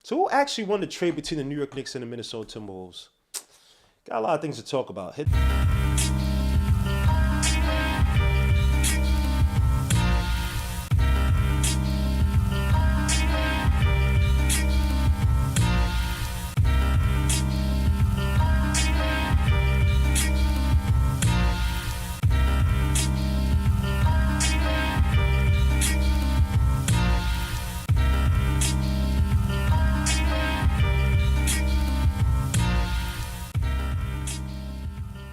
So who actually won the trade between the New York Knicks and the Minnesota Timberwolves? Got a lot of things to talk about. Hit.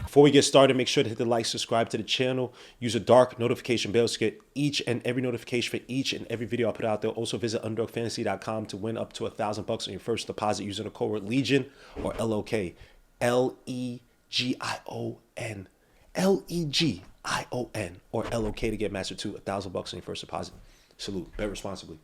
Before we get started, make sure to hit the like, subscribe to the channel, use a dark notification bell to get each and every notification for each and every video I put out there. Also visit underdogfantasy.com to win up to $1,000 on your first deposit using the code word Legion or LOK. Legion. Legion or LOK to get mastered to $1,000 on your first deposit. Salute. Bet responsibly.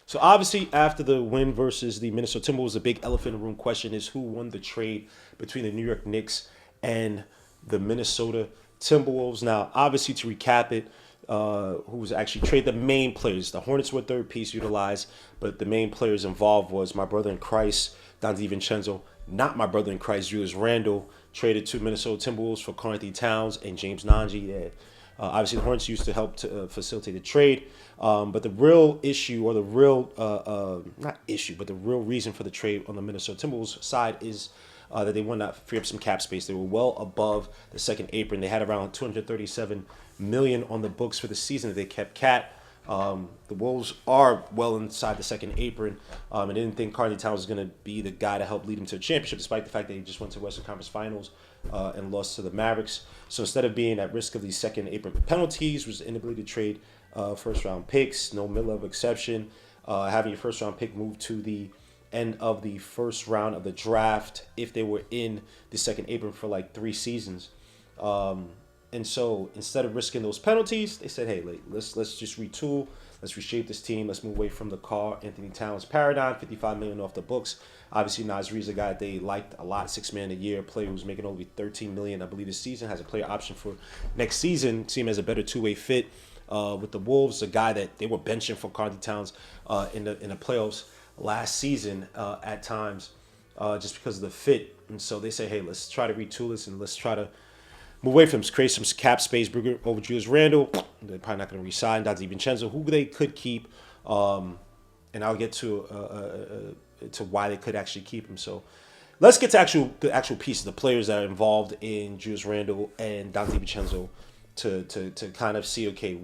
So obviously, after the win versus the Minnesota Timberwolves, the big elephant in the room question is who won the trade between the New York Knicks and the Minnesota Timberwolves. Now, obviously, to recap it, who was actually traded, the main players. The Hornets were third piece utilized, but the main players involved was my brother in Christ, DiVincenzo, not my brother in Christ, Julius Randle, traded to Minnesota Timberwolves for Karl Towns and James Nanji. Yeah. Obviously, the Hornets used to help to facilitate the trade. But the real issue, or the real, not issue, but the real reason for the trade on the Minnesota Timberwolves side is that they wanted to free up some cap space. They were well above the second apron. They had around $237 million on the books for the season that they kept Cat. The Wolves are well inside the second apron, and didn't think Karl Towns was going to be the guy to help lead them to a championship, despite the fact that he just went to Western Conference Finals and lost to the Mavericks. So instead of being at risk of these second apron penalties, was the inability to trade first round picks, no middle of exception, having your first round pick move to the end of the first round of the draft if they were in the second apron for like 3 seasons. And so instead of risking those penalties, they said, hey, let's just retool. Let's reshape this team. Let's move away from the Karl Towns paradigm, $55 million off the books. Obviously, Nasri's a guy they liked a lot, $6 million a year, player who's making over $13 million, I believe, this season, has a player option for next season. See him as a better two-way fit with the Wolves, a guy that they were benching for Karl Towns in the playoffs last season at times just because of the fit. And so they say, hey, let's try to retool this and let's try to move away from him, create some cap space, bring over Julius Randle. They're probably not going to re-sign DiVincenzo, who they could keep. And I'll get to why they could actually keep him. So let's get to the actual pieces, the players that are involved in Julius Randle and DiVincenzo to kind of see, okay,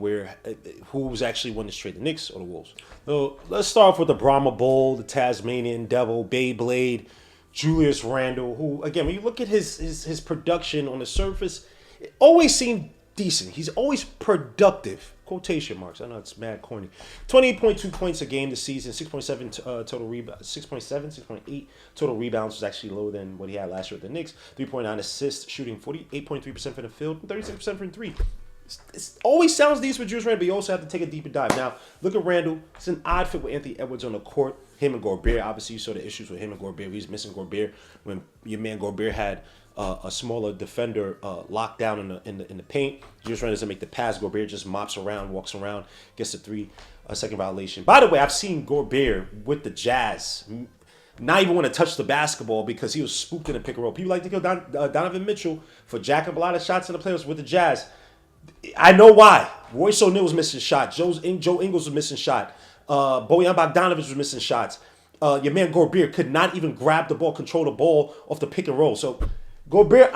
who's actually won this trade, the Knicks or the Wolves. So let's start off with the Brahma Bull, the Tasmanian Devil, Beyblade, Julius Randle, who, again, when you look at his production on the surface, it always seemed decent. He's always productive. Quotation marks. I know it's mad corny. 28.2 points a game this season, 6.7 total rebounds, 6.8 total rebounds, was actually lower than what he had last year with the Knicks. 3.9 assists, shooting 48.3% from the field, 36% from three. It always sounds decent with Julius Randle, but you also have to take a deeper dive. Now, look at Randle. It's an odd fit with Anthony Edwards on the court. Him and Gobert, obviously, you saw the issues with him and Gobert. He's missing Gobert when your man Gobert had a smaller defender locked down in the paint. Julius Randle doesn't make the pass. Gobert just mops around, walks around, gets a second violation. By the way, I've seen Gobert with the Jazz not even want to touch the basketball because he was spooked in a pick and roll. People like to kill Donovan Mitchell for jacking up a lot of shots in the playoffs with the Jazz. I know why. Royce O'Neal was missing shots. Joe Ingles was missing shot. Bojan Bogdanovic was missing shots. Your man Gobert could not even grab the ball, control the ball off the pick and roll. So Gobert,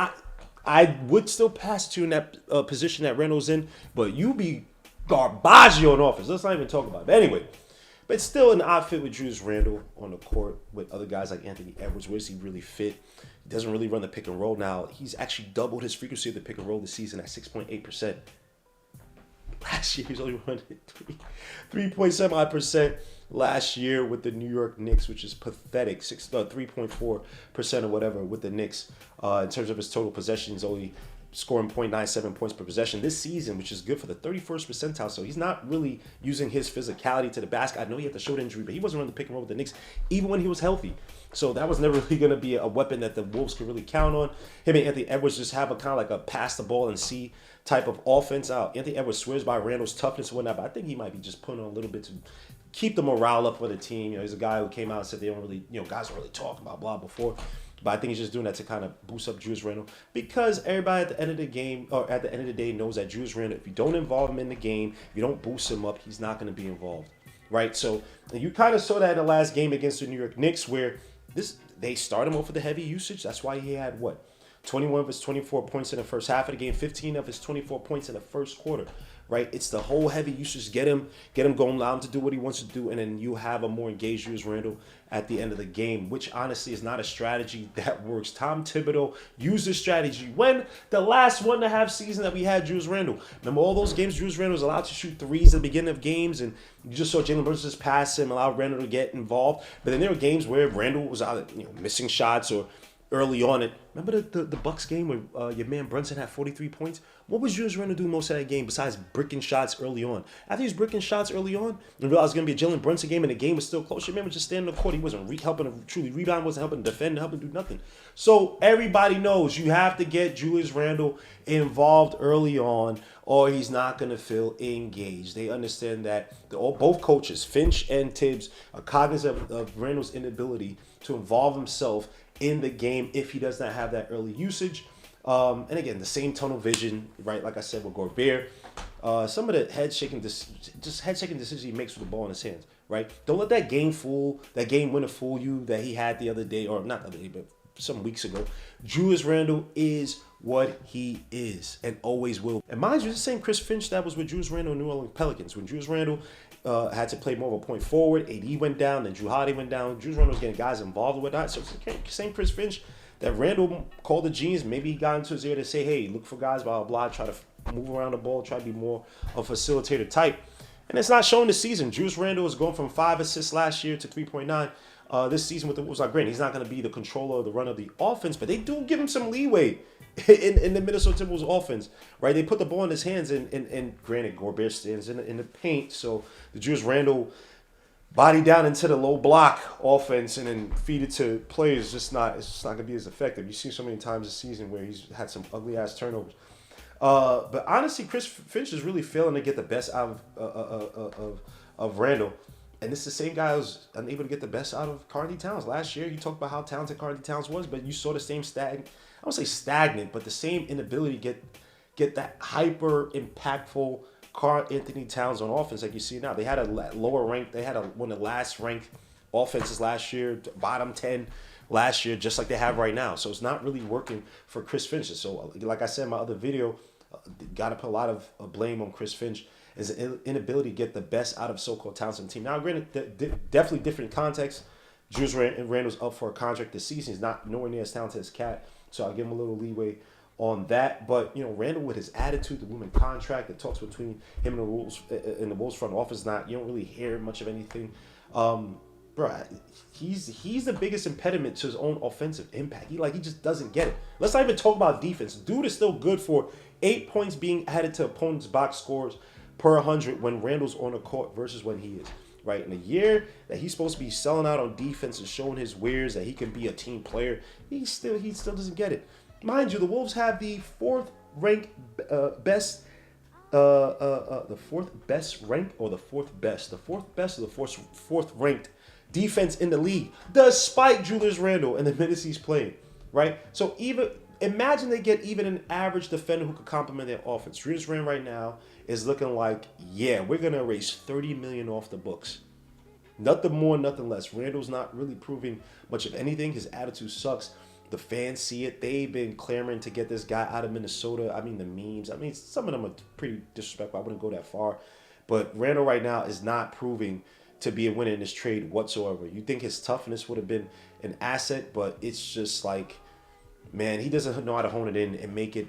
I would still pass to you in that position that Reynolds in, but you be Garbaggio in offense. Let's not even talk about it. But anyway, but it's still an odd fit with Julius Randle on the court with other guys like Anthony Edwards. Where does he really fit? He doesn't really run the pick and roll now. He's actually doubled his frequency of the pick and roll this season at 6.8%. Last year, he was only running 3.7% last year with the New York Knicks, which is pathetic. 3.4% or whatever with the Knicks. In terms of his total possessions, only scoring 0.97 points per possession this season, which is good for the 31st percentile. So he's not really using his physicality to the basket. I know he had the shoulder injury, but he wasn't running the pick and roll with the Knicks even when he was healthy. So that was never really going to be a weapon that the Wolves could really count on. Him and Anthony Edwards just have a kind of like a pass the ball and see type of offense. Anthony Edwards swears by Randle's toughness and whatnot, but I think he might be just putting on a little bit to keep the morale up for the team. You know, he's a guy who came out and said they don't really, you know, guys don't really talk about blah before. But I think he's just doing that to kind of boost up Julius Randle because everybody at the end of the game or at the end of the day knows that Julius Randle, if you don't involve him in the game, if you don't boost him up, he's not going to be involved, right? So you kind of saw that in the last game against the New York Knicks where they started him off with the heavy usage. That's why he had 21 of his 24 points in the first half of the game, 15 of his 24 points in the first quarter. Right, it's the whole heavy usage. Get him going, allow him to do what he wants to do, and then you have a more engaged Julius Randle at the end of the game, which honestly is not a strategy that works. Tom Thibodeau used this strategy when the last 1.5 season that we had Julius Randle. Remember all those games Julius Randle was allowed to shoot threes at the beginning of games, and you just saw Jalen Brunson just pass him, allow Randle to get involved. But then there were games where Randle was either missing shots or early on. Remember the Bucks game where your man Brunson had 43 points? What was Julius Randle doing most of that game besides bricking shots early on? After he was bricking shots early on and realized it was going to be a Jalen Brunson game and the game was still close, your man was just standing on the court. He wasn't helping to truly rebound, wasn't helping to defend, helping to do nothing. So everybody knows you have to get Julius Randle involved early on or he's not going to feel engaged. They understand that both coaches, Finch and Tibbs, are cognizant of Randle's inability to involve himself in the game if he does not have that early usage. And again, the same tunnel vision, right? Like I said with Gobert, some of the head-shaking decisions he makes with the ball in his hands, right? Don't let that game winner fool you that he had the other day, or not the other day, but some weeks ago. Julius Randle is what he is and always will. And mind you, the same Chris Finch that was with Julius Randle in New Orleans Pelicans. When Julius Randle had to play more of a point forward, AD went down, then Drew Holiday went down. Julius Randle was getting guys involved with that. So it's the same Chris Finch that Randle called the genius. Maybe he got into his ear to say, hey, look for guys, blah, blah, blah, try to move around the ball, try to be more of a facilitator type. And it's not showing this season. Julius Randle is going from 5 assists last year to 3.9 this season with the Wolves. Granted, he's not going to be the controller of the run of the offense, but they do give him some leeway in the Minnesota Timberwolves offense, right? They put the ball in his hands, and granted, Gobert stands in the paint, so the Julius Randle body down into the low block offense and then feed it to players. It's just not going to be as effective. You see so many times this season where he's had some ugly ass turnovers. But honestly, Chris Finch is really failing to get the best out of Randle. And this is the same guy who's unable to get the best out of Karl Towns. Last year, you talked about how talented Karl Towns was, but you saw the same I don't say stagnant, but the same inability to get that hyper impactful Karl Towns on offense like you see now. They had a lower rank. They had one of the last ranked offenses last year, bottom 10 last year, just like they have right now. So it's not really working for Chris Finch. So like I said in my other video, got to put a lot of blame on Chris Finch. Is an inability to get the best out of so-called talented team. Now, granted, definitely different context. Julius Randle's up for a contract this season. He's not nowhere near as talented as Cat, so I'll give him a little leeway on that. But Randle with his attitude, the woman contract, the talks between him and the Wolves front office, you don't really hear much of anything. Bro, he's the biggest impediment to his own offensive impact. He just doesn't get it. Let's not even talk about defense. Dude is still good for 8 points being added to opponents' box scores per 100 when Randle's on the court versus when he is, right? In a year that he's supposed to be selling out on defense and showing his wares that he can be a team player, he still doesn't get it. Mind you, the Wolves have the fourth best ranked defense in the league, despite Julius Randle and the minutes he's playing, right? So imagine they get even an average defender who could complement their offense. Julius Randle right now is looking like, yeah, we're going to erase $30 million off the books. Nothing more, nothing less. Randle's not really proving much of anything. His attitude sucks. The fans see it. They've been clamoring to get this guy out of Minnesota. I mean, the memes. I mean, some of them are pretty disrespectful. I wouldn't go that far. But Randle right now is not proving to be a winner in this trade whatsoever. You think his toughness would have been an asset, but it's just like, man, he doesn't know how to hone it in and make it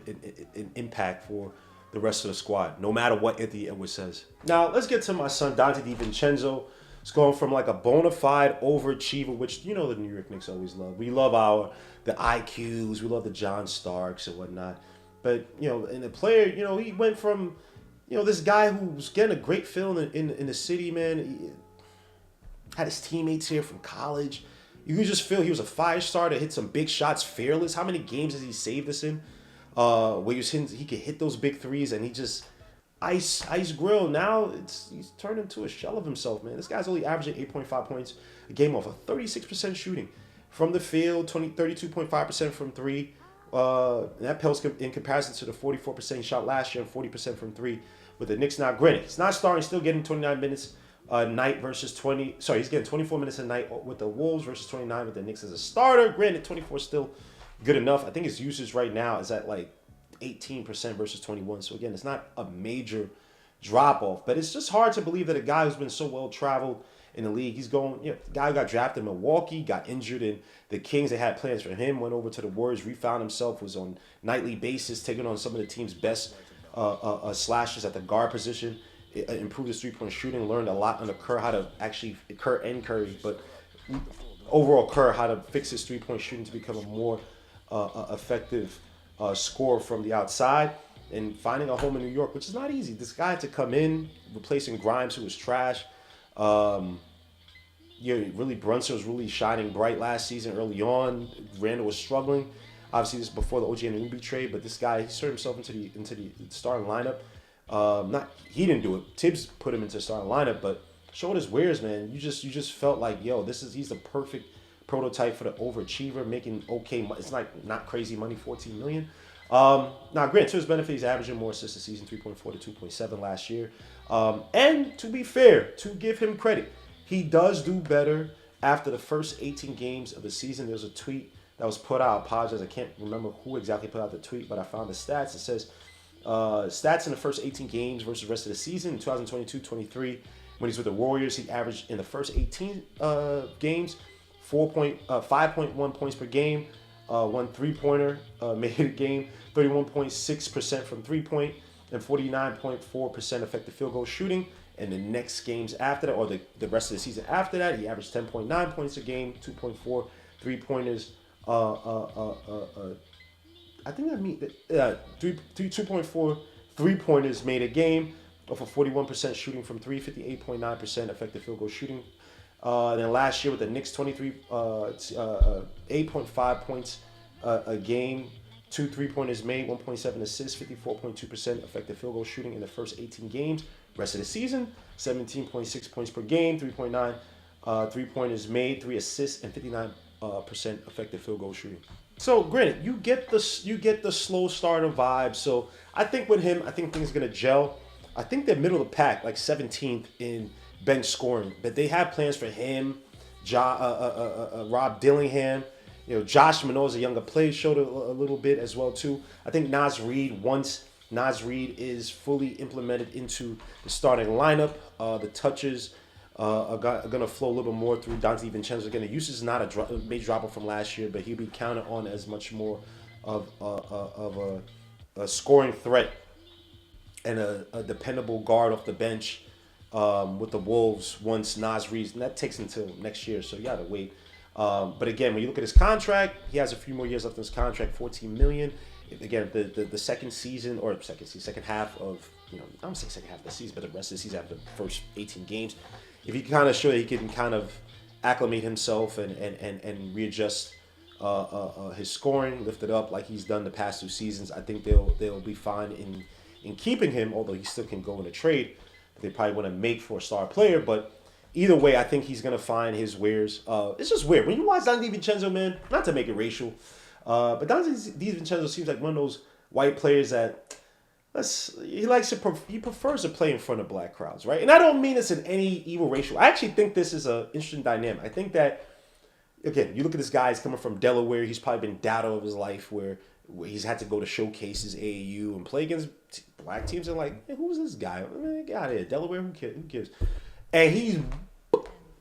an impact for the rest of the squad, no matter what Anthony Edwards says. Now, let's get to my son, Dante DiVincenzo. It's going from like a bona fide overachiever, which, the New York Knicks always love. We love the IQs. We love the John Starks and whatnot. But, and the player, he went from, this guy who was getting a great feel in the city, man. He had his teammates here from college. You could just feel he was a fire starter, hit some big shots, fearless. How many games has he saved us in? Where he could hit those big threes, and he just ice grill. Now he's turned into a shell of himself, man. This guy's only averaging 8.5 points a game off of 36% shooting from the field, 32.5% from three. That pales in comparison to the 44% he shot last year and 40% from three with the Knicks. Now, granted, he's not starting, still getting 29 minutes a night versus 20. Sorry, he's getting 24 minutes a night with the Wolves versus 29 with the Knicks as a starter. Granted, 24 is still good enough. I think his usage right now is at like 18% versus 21. So again, it's not a major drop off, but it's just hard to believe that a guy who's been so well traveled in the league, he's going, you know, the guy who got drafted in Milwaukee, got injured in the Kings. They had plans for him, went over to the Warriors, refound himself, was on nightly basis, taking on some of the team's best slashers at the guard position, improved his three-point shooting, learned a lot under Kerr, how to actually, Kerr and Curry, but overall Kerr, how to fix his three-point shooting to become a more effective scorer from the outside, and finding a home in New York, which is not easy. This guy had to come in, replacing Grimes, who was trash. Really, Brunson was really shining bright last season early on. Randle was struggling. Obviously, this is before the OG Anunoby trade, but this guy, he inserted himself into the starting lineup. He didn't do it. Tibbs put him into the starting lineup, but showed his wares, man. You just felt like, yo, he's the perfect prototype for the overachiever, making okay. It's like not crazy money, $14 million. Now, granted, to his benefit, he's averaging more assists a season, 3.4 to 2.7 last year. And to be fair, to give him credit, he does do better after the first 18 games of the season. There was a tweet that was put out. I apologize, I can't remember who exactly put out the tweet, but I found the stats. It says, stats in the first 18 games versus the rest of the season. In 2022-23, when he's with the Warriors, he averaged in the first 18 games 5.1 points per game, one three-pointer made a game, 31.6% from three-point, and 49.4% effective field goal shooting. And the next games after that, or the rest of the season after that, he averaged 10.9 points a game, 2.4 three-pointers. I think that means 2.4 three-pointers made a game, off of 41% shooting from three, 58.9% effective field goal shooting. Then last year with the Knicks, 8.5 points a game, 2 three-pointers made, 1.7 assists, 54.2% effective field goal shooting in the first 18 games. Rest of the season, 17.6 points per game, 3.9 three-pointers made, 3 assists, and 59% effective field goal shooting. So granted, you get the slow starter vibe. So I think with him, I think things are gonna gel. I think they're middle of the pack, like 17th in bench scoring, but they have plans for him, Rob Dillingham. You know, Josh Mano's a younger player, showed a little bit as well too. I think Naz Reid, once Naz Reid is fully implemented into the starting lineup, the touches are going to flow a little bit more through Dante DiVincenzo. Again, the usage is not a major drop from last year, but he'll be counted on as much more of a scoring threat and a dependable guard off the bench with the Wolves once Naz Reid, and that takes until next year, so you got to wait. But again, when you look at his contract, he has a few more years left in his contract, $14 million. Again, the second half of, you know, I don't say second half of the season, but the rest of the season after the first 18 games, if he can kind of show that he can kind of acclimate himself and readjust his scoring, lift it up like he's done the past 2 seasons, I think they'll be fine in keeping him, although he still can go in a trade. They probably want to make for a star player, but either way, I think he's gonna find his wares. It's just weird when you watch Dante DiVincenzo, man. Not to make it racial, but Dante DiVincenzo seems like one of those white players that he prefers to play in front of black crowds, right? And I don't mean this in any evil racial. I actually think this is an interesting dynamic. I think that, again, you look at this guy. He's coming from Delaware. He's probably been data of his life where he's had to go to showcases, AAU, and play against black teams. And like, hey, who's this guy? Man, get out of here, Delaware. Who cares? And he's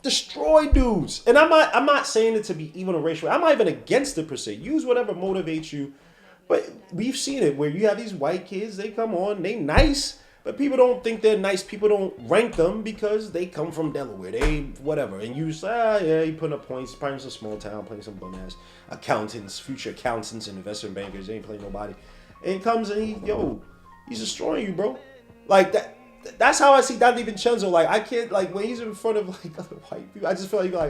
destroy dudes. And I'm not saying it to be even a racial. I'm not even against it per se. Use whatever motivates you. But we've seen it where you have these white kids, they come on, they nice, but people don't think they're nice. People don't rank them because they come from Delaware. They whatever. And you say, yeah, he putting up points, probably in some small town, playing some bum-ass accountants, future accountants and investment bankers. They ain't playing nobody. And he comes and he's destroying you, bro. Like that. That's how I see Dante DiVincenzo. Like, I can't, like, when he's in front of, like, other white people, I just feel like,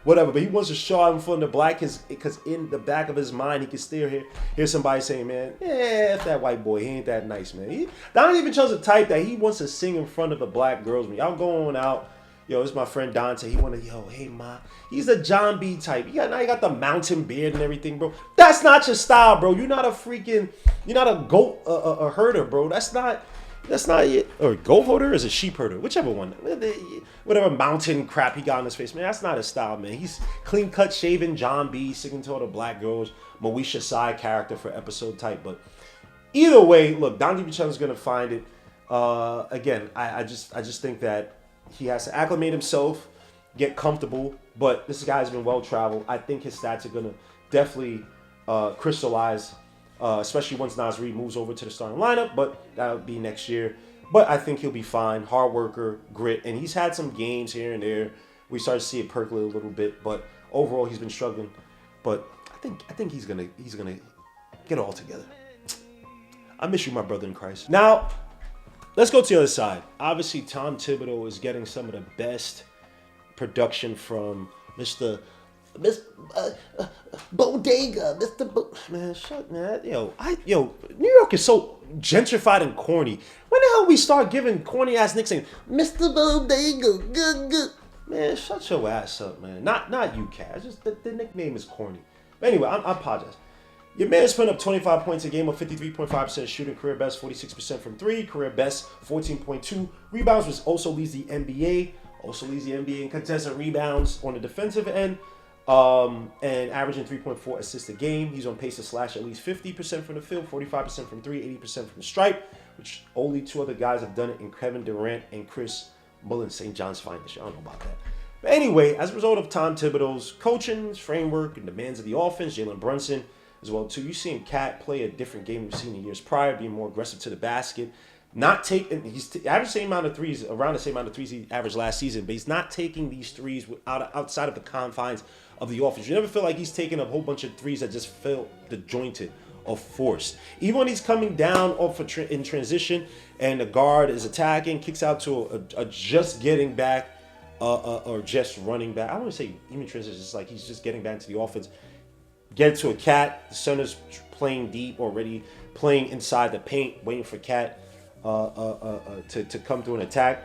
whatever. But he wants to show out in front of the black because in the back of his mind, he can still hear somebody saying, man, yeah, if that white boy, he ain't that nice, man. Don DiVincenzo the type that he wants to sing in front of the black girls. When y'all going out, yo, this is my friend Dante. He want to, yo, hey, ma. He's a John B type. Now you got the mountain beard and everything, bro. That's not your style, bro. You're not a goat a herder, bro. That's not it. Or goat herder is a sheep herder, whichever one. Whatever mountain crap he got on his face, man. That's not his style, man. He's clean cut, shaven, John B, singing to all the black girls, Moesha side character for episode type. But either way, look, Don DiVincenzo's gonna find it. Again, I just think that he has to acclimate himself, get comfortable. But this guy's been well traveled. I think his stats are gonna definitely crystallize, especially once Naz Reid moves over to the starting lineup. But that'll be next year. But I think he'll be fine. Hard worker, grit, and he's had some games here and there. We started to see it percolate a little bit, but overall he's been struggling. But I think he's gonna get it all together. I miss you, my brother in Christ. Now, let's go to the other side. Obviously, Tom Thibodeau is getting some of the best production from Mr. Bodega, man, shut man, yo, New York is so gentrified and corny. When the hell we start giving corny ass nicknames? Mr. Bodega, good, man, shut your ass up, man. Not you, Cat. Just the nickname is corny. But anyway, I apologize. Your man is putting up 25 points a game with 53.5% shooting, career best 46% from three, career best 14.2 rebounds, which also leads the NBA. Also leads the NBA in contested rebounds on the defensive end. And averaging 3.4 assists a game. He's on pace to slash at least 50% from the field, 45% from three, 80% from the stripe, which only two other guys have done it in Kevin Durant and Chris Mullin, St. John's finest. I don't know about that. But anyway, as a result of Tom Thibodeau's coaching, his framework, and demands of the offense, Jalen Brunson as well too. You've seen Cat play a different game we've seen in years prior, being more aggressive to the basket. Not taking, he's averaged the same amount of threes, around the same amount of threes he averaged last season, but he's not taking these threes outside of the confines of the offense. You never feel like he's taking a whole bunch of threes that just feel disjointed or forced. Even when he's coming down off in transition and the guard is attacking, kicks out to a just getting back or just running back. I don't want to say even transition. It's like he's just getting back to the offense. Get to a Cat. The center's playing deep, already playing inside the paint, waiting for Cat to come through an attack.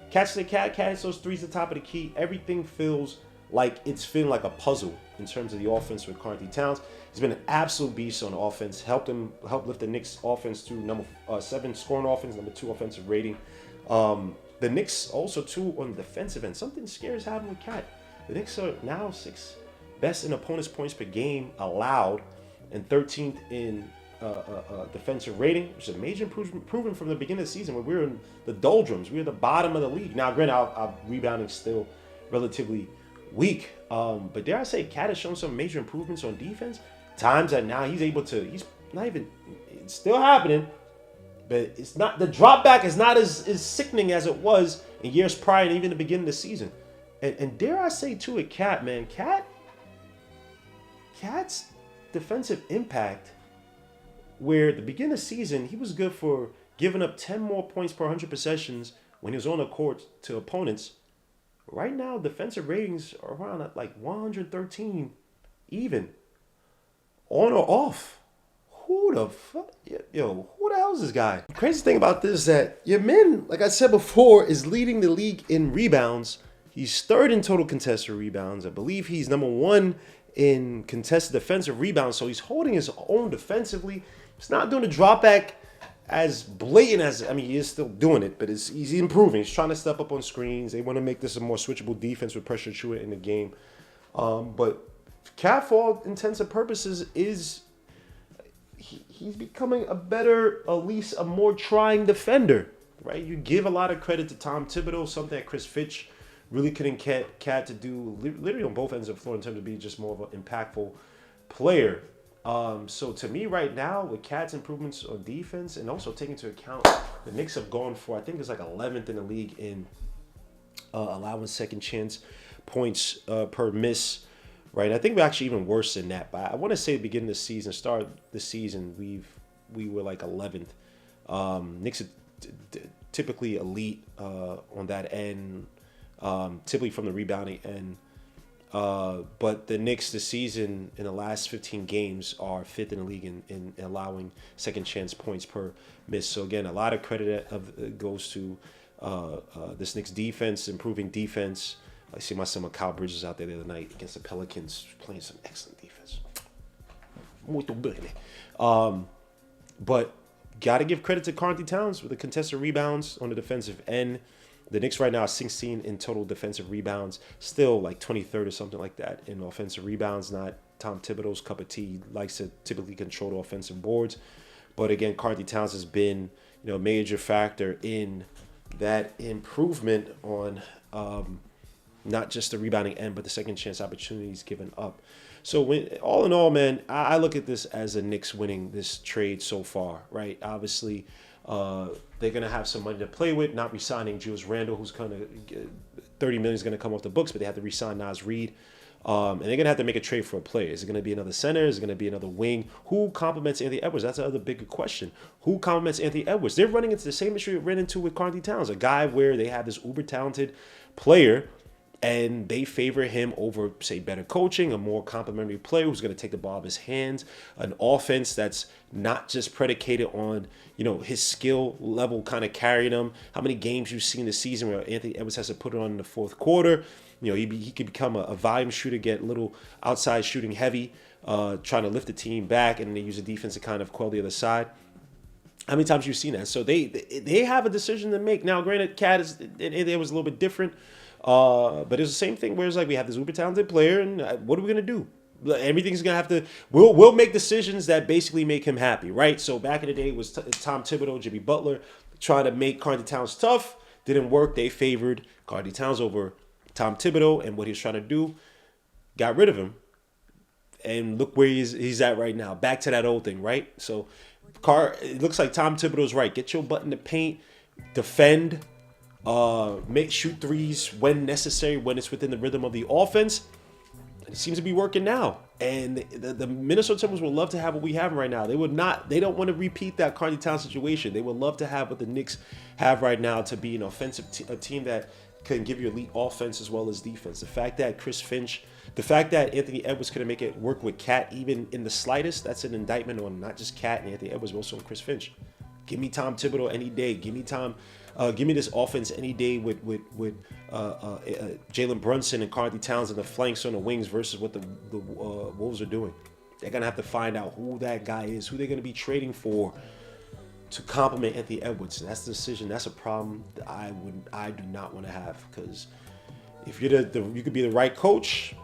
Catch the Cat hits those threes at the top of the key. Everything feels like it's feeling like a puzzle in terms of the offense with Karl Towns. He's been an absolute beast on offense. Helped lift the Knicks offense to number 7 scoring offense, number 2 offensive rating. The Knicks also too on the defensive end. Something scary is happening with Cat. The Knicks are now 6th best in opponents' points per game allowed and 13th in defensive rating, which is a major improvement from the beginning of the season when we were in the doldrums. We were at the bottom of the league. Now, granted, our rebounding is still relatively weak, but dare I say, Cat has shown some major improvements on defense. Times that now he's not even, it's still happening, but it's not, the drop back is not as sickening as it was in years prior and even the beginning of the season. And dare I say, too, at Cat, man, Cat's defensive impact, where at the beginning of the season, he was good for giving up 10 more points per 100 possessions when he was on the court to opponents. Right now, defensive ratings are around at like 113 even. On or off. Who the fuck? Yo, who the hell is this guy? The crazy thing about this is that your man, like I said before, is leading the league in rebounds. He's 3rd in total contested rebounds. I believe he's number 1 in contested defensive rebounds. So he's holding his own defensively. He's not doing the drop back as blatant as, I mean, he is still doing it, but he's improving. He's trying to step up on screens. They want to make this a more switchable defense with pressure to it in the game. But Cat, for all intents and purposes, he's becoming a better, at least a more trying defender, right? You give a lot of credit to Tom Thibodeau, something that Chris Fitch really couldn't get Cat to do literally on both ends of the floor in terms of being just more of an impactful player. So to me right now, with Cat's improvements on defense and also taking into account the Knicks have gone for, I think it's like 11th in the league in allowing second chance points per miss, right? I think we're actually even worse than that. But I want to say beginning of the season, start the season, we were like 11th. Knicks are typically elite on that end, typically from the rebounding end. But the Knicks this season in the last 15 games are fifth in the league in allowing second chance points per miss. So again, a lot of credit goes to this Knicks defense, improving defense. I see my son Kyle Bridges out there the other night against the Pelicans playing some excellent defense. Muito bene. But got to give credit to Karl Towns with the contested rebounds on the defensive end. The Knicks right now are 16 in total defensive rebounds, still like 23rd or something like that in offensive rebounds. Not Tom Thibodeau's cup of tea. He likes to typically control the offensive boards. But again, Karl Towns has been, a major factor in that improvement on not just the rebounding end, but the second chance opportunities given up. So all in all, man, I look at this as a Knicks winning this trade so far, right? Obviously, they're going to have some money to play with, not re-signing Julius Randle, who's kind of $30 million is going to come off the books, but they have to re-sign Naz Reid. And they're going to have to make a trade for a player. Is it going to be another center? Is it going to be another wing? Who complements Anthony Edwards? That's another bigger question. Who complements Anthony Edwards? They're running into the same issue we ran into with Karl Towns, a guy where they have this uber-talented player, and they favor him over, say, better coaching, a more complimentary player who's going to take the ball out of his hands, an offense that's not just predicated on, his skill level kind of carrying him. How many games you've seen this season where Anthony Edwards has to put it on in the fourth quarter? He could become a volume shooter, get a little outside shooting heavy, trying to lift the team back, and they use the defense to kind of quell the other side. How many times you've seen that? So they have a decision to make. Now, granted, it was a little bit different. But it's the same thing where it's like we have this uber talented player, and what are we gonna do? Everything's gonna have to. We'll make decisions that basically make him happy, right? So back in the day, it was Tom Thibodeau, Jimmy Butler trying to make Karl Towns tough. Didn't work. They favored Karl Towns over Tom Thibodeau, and what he was trying to do, got rid of him, and look where he's at right now. Back to that old thing, right? So, it looks like Tom Thibodeau's right. Get your butt in the paint, defend. Shoot threes when necessary, when it's within the rhythm of the offense. It seems to be working now. And the Minnesota Timberwolves would love to have what we have right now. They don't want to repeat that Karl Towns situation. They would love to have what the Knicks have right now, to be an offensive a team that can give you elite offense as well as defense. The fact that Anthony Edwards couldn't make it work with Cat even in the slightest, that's an indictment on not just Cat and Anthony Edwards, but also on Chris Finch. Give me Tom Thibodeau any day. Give me this offense any day with Jalen Brunson and Karl Towns and the flanks on the wings versus what the Wolves are doing. They're gonna have to find out who that guy is, who they're gonna be trading for to complement Anthony Edwards. That's the decision. That's a problem that I do not want to have, because if you're you could be the right coach,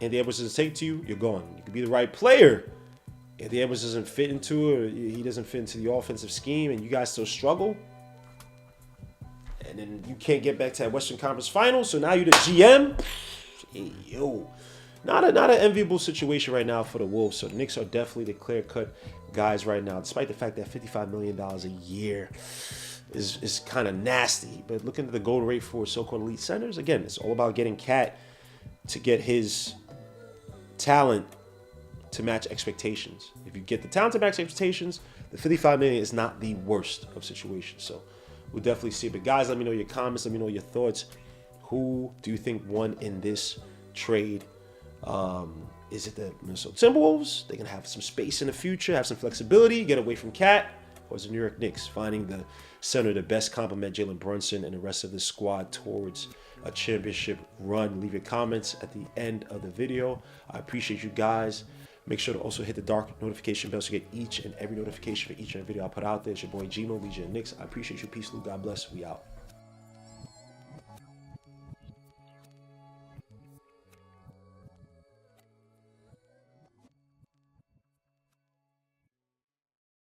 Anthony Edwards doesn't take to you, you're gone. You could be the right player. Anthony Edwards doesn't fit into it, or he doesn't fit into the offensive scheme, and you guys still struggle. And then you can't get back to that Western Conference Finals, so now you're the GM. Hey, yo. Not an enviable situation right now for the Wolves. So the Knicks are definitely the clear-cut guys right now, despite the fact that $55 million a year is kind of nasty. But looking at the goal rate for so-called elite centers, again, it's all about getting Cat to get his talent to match expectations. If you get the talent to match expectations, the $55 million is not the worst of situations. So we'll definitely see. But guys, let me know your comments. Let me know your thoughts. Who do you think won in this trade? Is it the Minnesota Timberwolves? They can have some space in the future, have some flexibility, get away from Cat, or is it the New York Knicks finding the center to best complement Jalen Brunson and the rest of the squad towards a championship run? Leave your comments at the end of the video. I appreciate you guys. Make sure to also hit the dark notification bell to get each and every notification for each and every video I put out there. It's your boy Gmo, Legion Knicks. I appreciate you. Peace, Lou. God bless. We out.